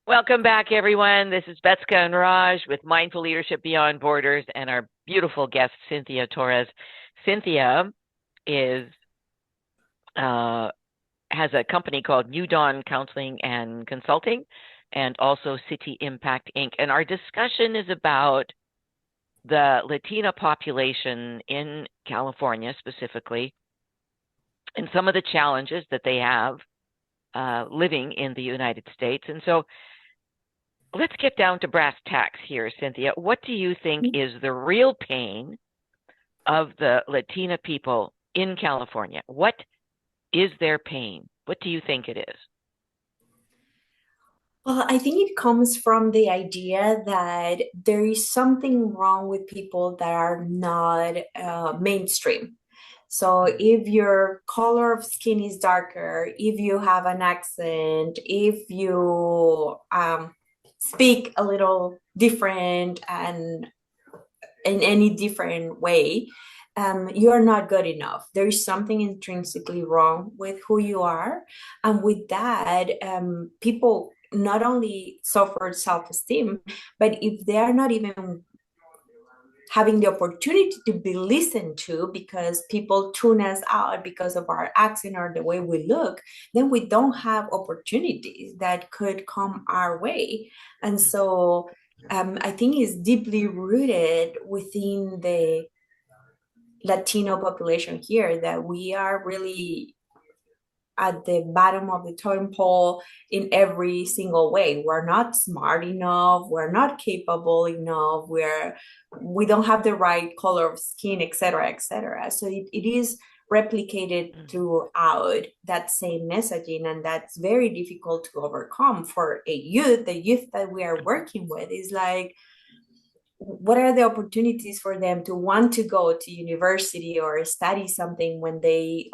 Welcome back, everyone. This is Betska and Raj with Mindful Leadership Beyond Borders and our beautiful guest, Cynthia Torres. Cynthia is has a company called New Dawn Counseling and Consulting and also City Impact Inc. And our discussion is about the Latina population in California specifically and some of the challenges that they have living in the United States. And so let's get down to brass tacks here, Cynthia. What do you think is the real pain of the Latina people in California? What is their pain? What do you think it is? Well, I think it comes from the idea that there is something wrong with people that are not mainstream. So if your color of skin is darker, if you have an accent, if you speak a little different and in any different way, you are not good enough. There is something intrinsically wrong with who you are. And with that, people not only suffer self-esteem, but if they are not even having the opportunity to be listened to because people tune us out because of our accent or the way we look, then we don't have opportunities that could come our way. And so I think it's deeply rooted within the Latino population here that we are really at the bottom of the totem pole in every single way. We're not smart enough, we're not capable enough, we don't have the right color of skin, etc., etc. So it is replicated throughout that same messaging, and that's very difficult to overcome for a youth. The youth that we are working with is like, what are the opportunities for them to want to go to university or study something when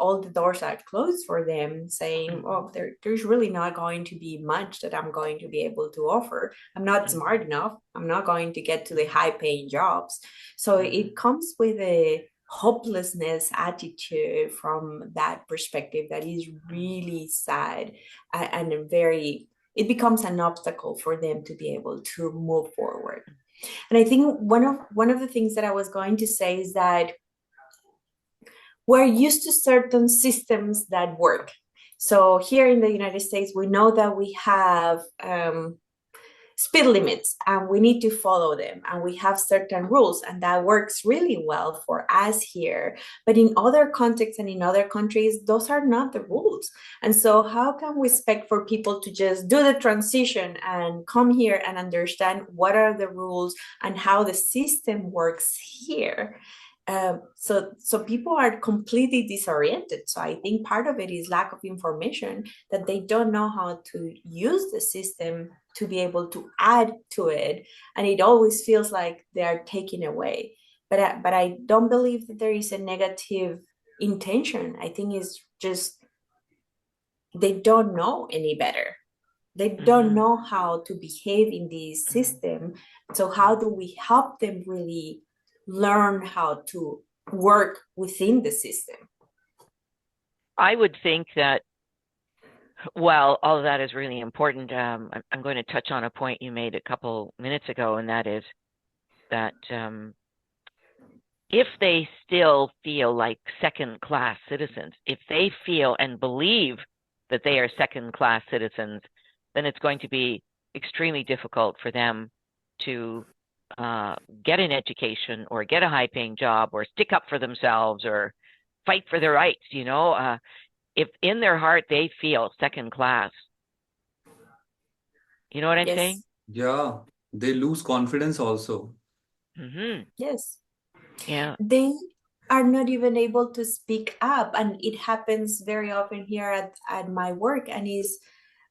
all the doors are closed for them, saying, oh, there's really not going to be much that I'm going to be able to offer. I'm not smart enough. I'm not going to get to the high paying jobs. So it comes with a hopelessness attitude from that perspective that is really sad and it becomes an obstacle for them to be able to move forward. And I think one of the things that I was going to say is that we're used to certain systems that work. So here in the United States, we know that we have speed limits and we need to follow them, and we have certain rules, and that works really well for us here. But in other contexts and in other countries, those are not the rules. And so how can we expect for people to just do the transition and come here and understand what are the rules and how the system works here? So people are completely disoriented. So I think part of it is lack of information, that they don't know how to use the system to be able to add to it, and it always feels like they are taking away. But I don't believe that there is a negative intention. I think it's just they don't know any better. They don't know how to behave in this system. So how do we help them really learn how to work within the system? I would think that, well, all of that is really important. I'm going to touch on a point you made a couple minutes ago, and that is that if they still feel like second-class citizens, if they feel and believe that they are second-class citizens, then it's going to be extremely difficult for them to get an education or get a high-paying job or stick up for themselves or fight for their rights. If in their heart they feel second class, you know what I'm saying? Yeah, they lose confidence also. Yes. Yeah. They are not even able to speak up, and it happens very often here at my work, and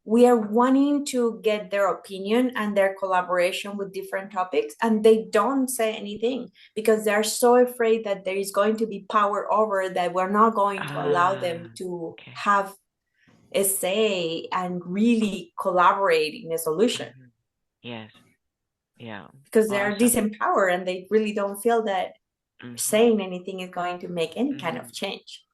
we are wanting to get their opinion and their collaboration with different topics, and they don't say anything because they're so afraid that there is going to be power over that. We're not going to allow them to have a say and really collaborate in a solution. Yes. Yeah. Because they're disempowered and they really don't feel that saying anything is going to make any kind of change.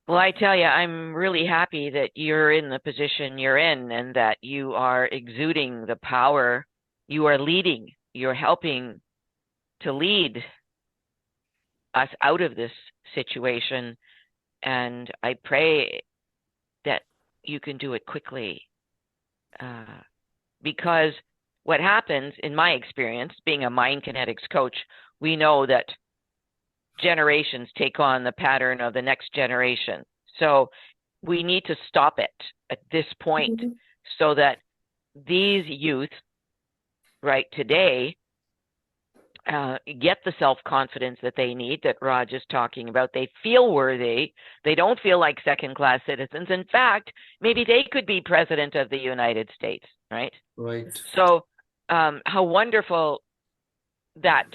Well, I tell you, I'm really happy that you're in the position you're in and that you are exuding the power. You are leading. You're helping to lead us out of this situation. And I pray that you can do it quickly. Because what happens, in my experience, being a mind kinetics coach, we know that generations take on the pattern of the next generation. So we need to stop it at this point so that these youth, right, today, get the self-confidence that they need, that Raj is talking about. They feel worthy. They don't feel like second-class citizens. In fact, maybe they could be president of the United States, right? Right. So how wonderful that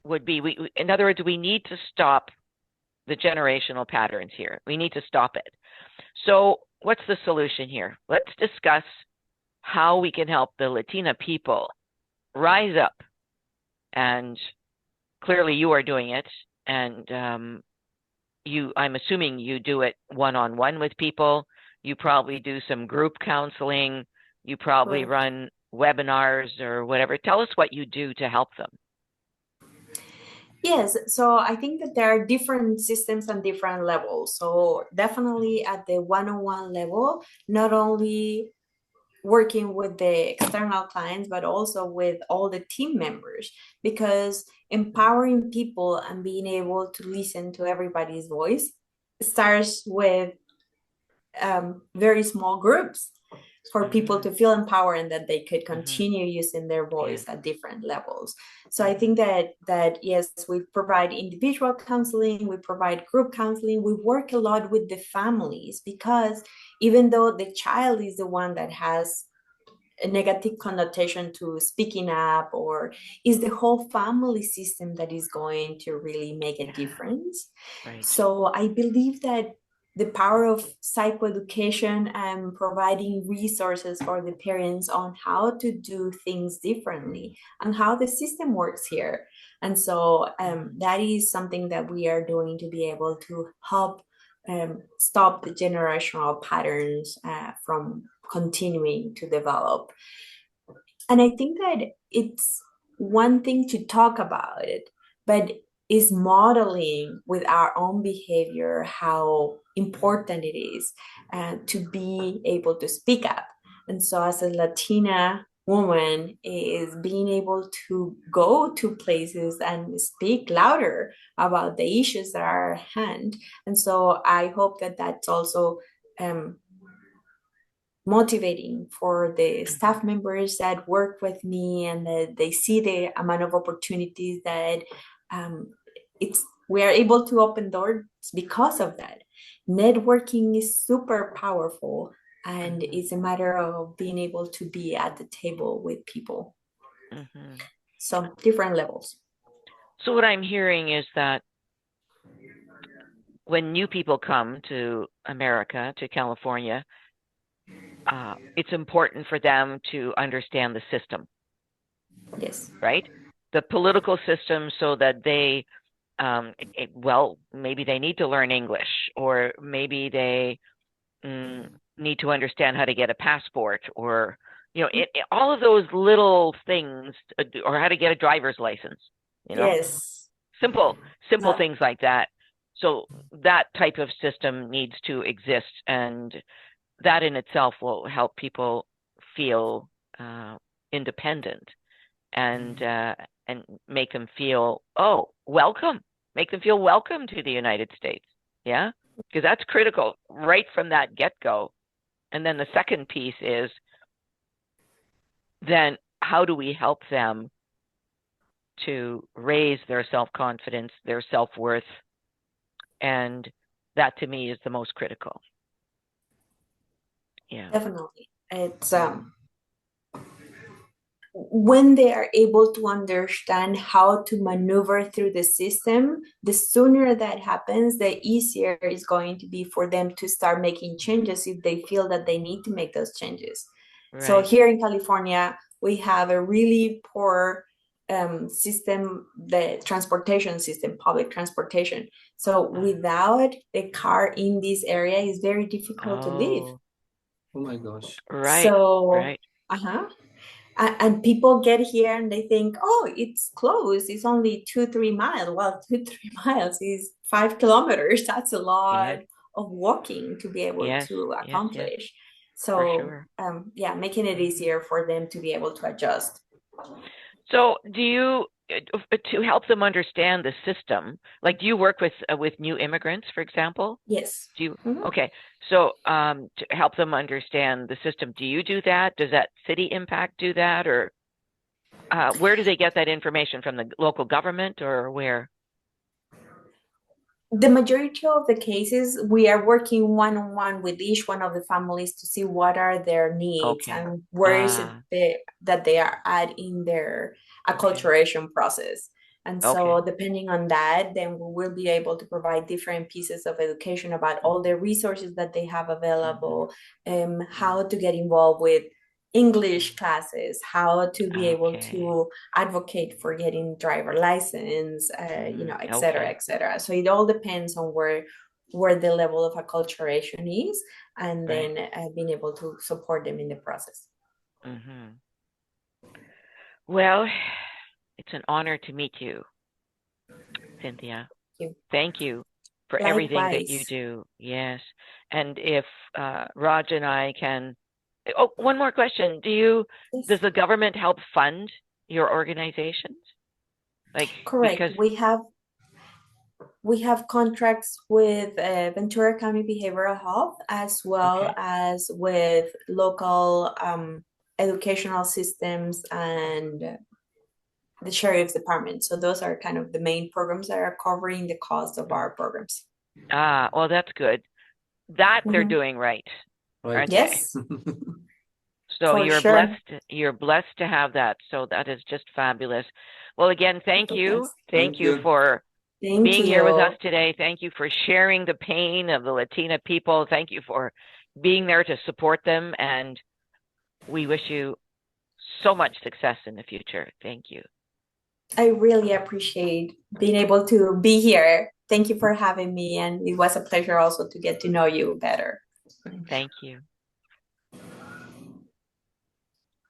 would be. In other words, we need to stop the generational patterns here. We need to stop it. So what's the solution here? Let's discuss how we can help the Latina people rise up. And clearly you are doing it. And I'm assuming you do it one-on-one with people. You probably do some group counseling. You probably run webinars or whatever. Tell us what you do to help them. Yes, so I think that there are different systems and different levels. So definitely at the one-on-one level, not only working with the external clients, but also with all the team members, because empowering people and being able to listen to everybody's voice starts with very small groups for people to feel empowered and that they could continue using their voice at different levels. So I think that yes, we provide individual counseling, we provide group counseling, we work a lot with the families, because even though the child is the one that has a negative connotation to speaking up, or is the whole family system that is going to really make a difference. Right. So I believe that the power of psychoeducation and providing resources for the parents on how to do things differently and how the system works here. And so that is something that we are doing to be able to help stop the generational patterns from continuing to develop. And I think that it's one thing to talk about it, but is modeling with our own behavior how important it is to be able to speak up. And so as a Latina woman, is being able to go to places and speak louder about the issues that are at hand. And so I hope that that's also motivating for the staff members that work with me, and that they see the amount of opportunities that we are able to open doors because of that. Networking is super powerful, and it's a matter of being able to be at the table with people. So different levels. So what I'm hearing is that when new people come to America, to California, it's important for them to understand the system. Yes. Right? The political system, so that they, maybe they need to learn English, or maybe they need to understand how to get a passport, or, all of those little things, or how to get a driver's license, Yes. Simple things like that. So that type of system needs to exist, and that in itself will help people feel independent, and make them feel welcome. Make them feel welcome to the United States. Yeah, because that's critical right from that get-go. And then the second piece is, then how do we help them to raise their self-confidence, their self-worth? And that to me is the most critical. Yeah, definitely. It's when they are able to understand how to maneuver through the system, the sooner that happens, the easier it's going to be for them to start making changes if they feel that they need to make those changes. Right. So here in California, we have a really poor system, the transportation system, public transportation. So without a car in this area, it's very difficult to live. Oh my gosh. Right. So, Right. and people get here and they think, oh, it's close. It's only 2-3 miles. Well, 2-3 miles is 5 kilometers. That's a lot of walking to be able to accomplish. Yes. So, for sure. Making it easier for them to be able to adjust. So do you, to help them understand the system, like do you work with new immigrants, for example? Yes. Do you? Okay. So to help them understand the system, do you do that? Does that City Impact do that? Or where do they get that information from, the local government or where? The majority of the cases, we are working one-on-one with each one of the families to see what are their needs and where is it that they are at in their acculturation process. And so depending on that, then we will be able to provide different pieces of education about all the resources that they have available, how to get involved with English classes, how to be able to advocate for getting driver license, et cetera, et cetera. So it all depends on where the level of acculturation is, and then being able to support them in the process. Well, it's an honor to meet you, Cynthia. Thank you for everything that you do. Yes. And if Raj and I can, one more question. Does the government help fund your organizations? Correct. Because we have contracts with Ventura County Behavioral Health, as well as with local educational systems and the sheriff's department. So those are kind of the main programs that are covering the cost of our programs. Well, that's good. That they're doing right. Aren't yes. They? So you're blessed to have that. So that is just fabulous. Well, again, thank you. Thank you for being here with us today. Thank you for sharing the pain of the Latina people. Thank you for being there to support them. And we wish you so much success in the future. Thank you. I really appreciate being able to be here. Thank you for having me. And it was a pleasure also to get to know you better. Thank you.